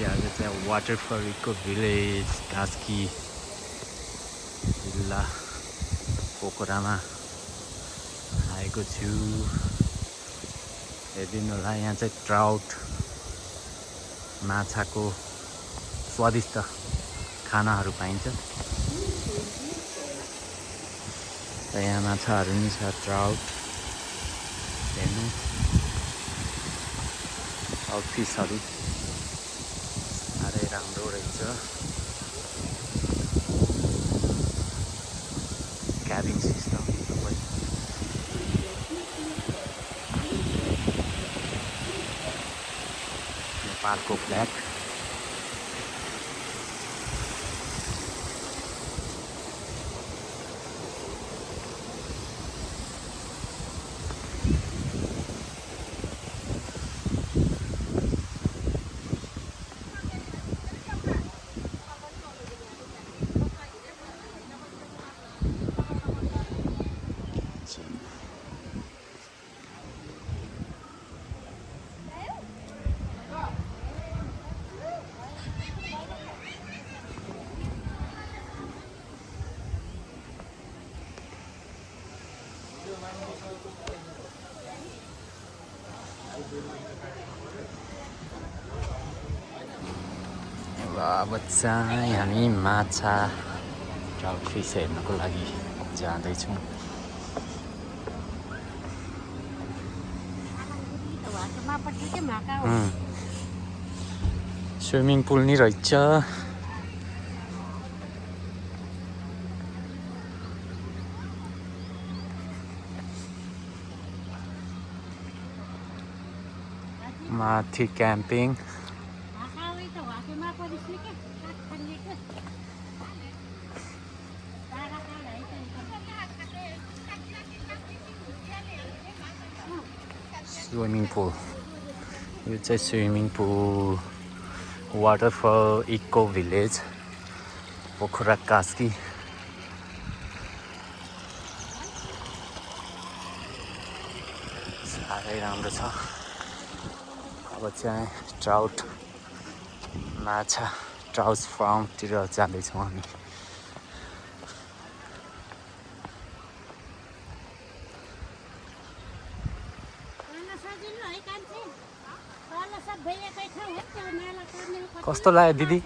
आज चाहिँ waterfall eco village Kaski जिल्ला पोखरामा आएको छु। हेरिदिनु होला, यहाँ चाहिँ ट्राउट माछाको स्वादिष्ट खानाहरू पाइन्छ। र यहाँ माछाहरू नि छ, ट्राउट हेर्नु, फिसहरू साह्रै राम्रो रहेछ। क्याबिन सिस्टम सबै। नेपालको फ्ल्याग। अब चाहिँ हामी माछा ट्राउट फिस हेर्नको लागि जाँदैछौँ। स्विमिङ पुल नि रहेछ। माथि क्याम्पिङ। स्विमिङ पुल, यो चाहिँ swimming pool waterfall eco village Pokhara Kaski. साह्रै राम्रो छ। अब चाहिँ ट्राउट माछा ट्राउट फार्मतिर जाँदैछौँ हामी। कस्तो लाग्यो दिदी?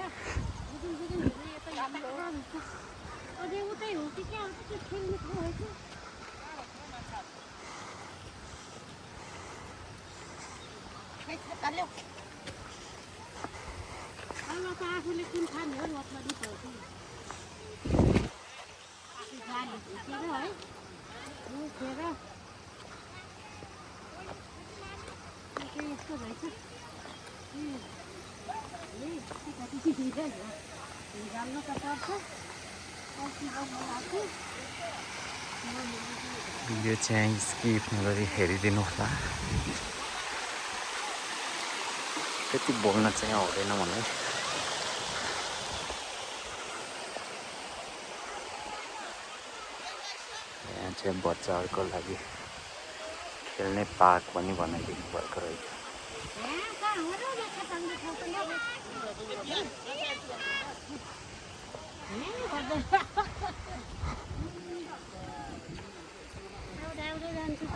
भिडियो चाहिँ स्किप नगरी हेरिदिनु होला। त्यति बोल्न चाहिँ आउँदैन मलाई। यहाँ चाहिँ बच्चाहरूको लागि खेल्ने पार्क पनि बनाइदिनु भएको रहेछ।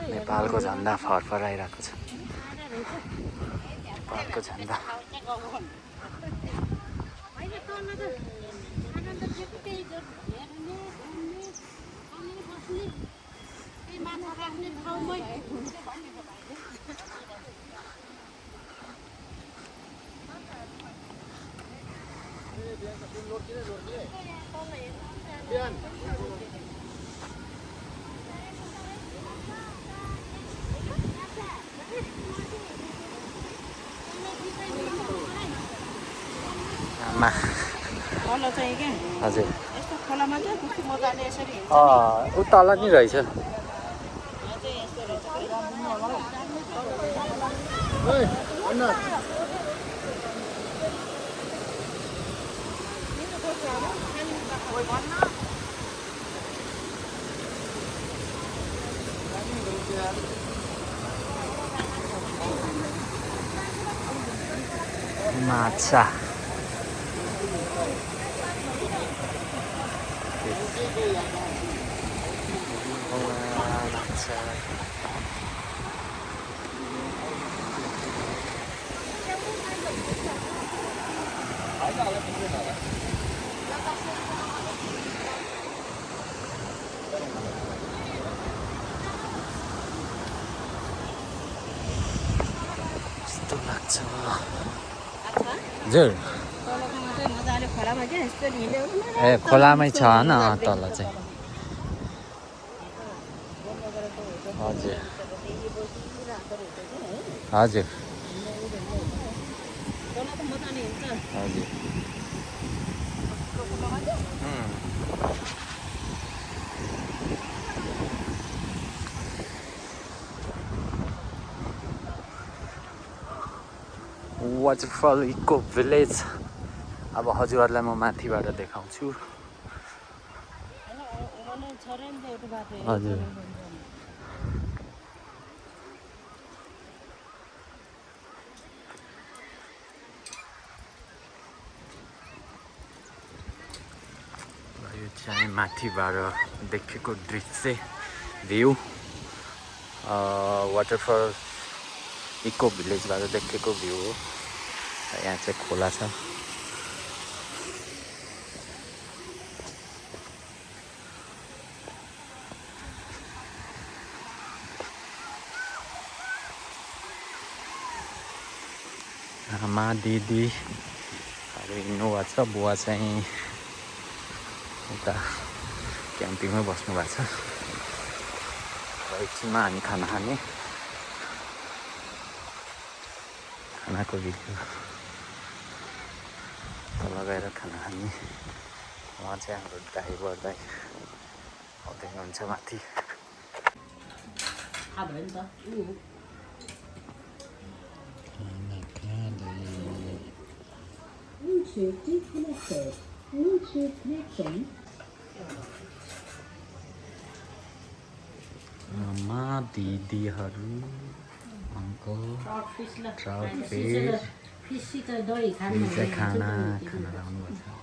नेपालको झन्डा फरफराइरहेको छ। नेपालको झन्डा। हजुर, ऊ तल नि रहेछ। माछा कस्तो लाग्छ हजुर ए खोलामै छ होइन तल चाहिँ हजुर हजुर हजुर वाटरफल इको भिलेज अब हजुरहरूलाई म माथिबाट देखाउँछु हजुर यो चाहिँ माथिबाट देखेको दृश्य भ्यू वाटरफल इको भिलेजबाट देखेको भ्यू हो यहाँ चाहिँ खोला छ आमा दिदीहरू हिँड्नुभएको छ बुवा चाहिँ उता क्याम्पिङमै बस्नु भएको छ र एकछिनमा हामी खाना खाने खानाको भिडियो तल गएर खाना खाने उहाँ चाहिँ हाम्रो ड्राइभर दाइ आउँदै हुनुहुन्छ माथि आमा दिदीहरू अङ्कल ट्राउट फिस चाहिँ खाना लाउनु भएको छ